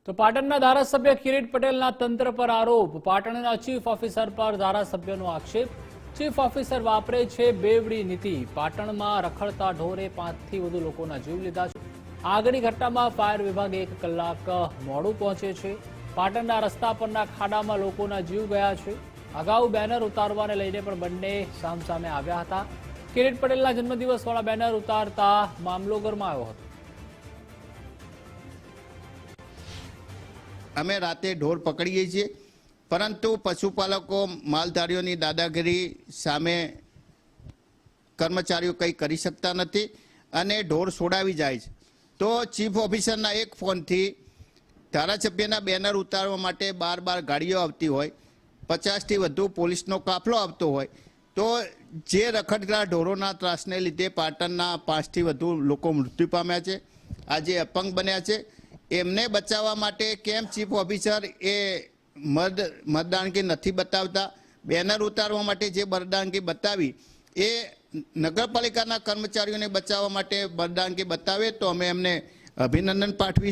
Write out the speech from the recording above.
તો પાટણના ધારાસભ્ય કિરીટ પટેલના તંત્ર પર આરોપ, પાટણના ચીફ ઓફિસર પર ધારાસભ્યનો આક્ષેપ। ચીફ ઓફિસર વાપરે છે બેવડી નીતિ। પાટણમાં રખડતા ઢોરે 5 થી વધુ લોકોના જીવ લીધા છે। આગની ઘટનામાં ફાયર વિભાગ 1 કલાક મોડું પહોંચે છે। પાટણના રસ્તા પરના ખાડામાં લોકોના જીવ ગયા છે। અગાઉ બેનર ઉતારવાને લઈને પણ બંને સામસામે આવ્યા હતા। કિરીટ પટેલના જન્મદિવસવાળા બેનર ઉતારતા મામલો ગરમાયો હતો। અમે રાતે ઢોર પકડીએ છીએ, પરંતુ પશુપાલકો માલધારીઓની દાદાગીરી સામે કર્મચારીઓ કંઈ કરી શકતા નથી અને ઢોર છોડાવી જાય છે। તો ચીફ ઓફિસરના એક ફોનથી ધારાસભ્યના બેનર ઉતારવા માટે 12 ગાડીઓ આવતી હોય, 50થી વધુ પોલીસનો કાફલો આવતો હોય, તો જે રખડતા ઢોરોના ત્રાસને લીધે પાટણના 5થી વધુ લોકો મૃત્યુ પામ્યા છે, આજે અપંગ બન્યા છે। એમને બચાવવા માટે કેમ ચીફ ઓફિસર એ મતદાનગી નથી બતાવતા? બેનર ઉતારવા માટે જે મતદાનગી બતાવી એ નગરપાલિકાના કર્મચારીઓને બચાવવા માટે મતદાનગી બતાવે તો અમે એમને અભિનંદન પાઠવીશું।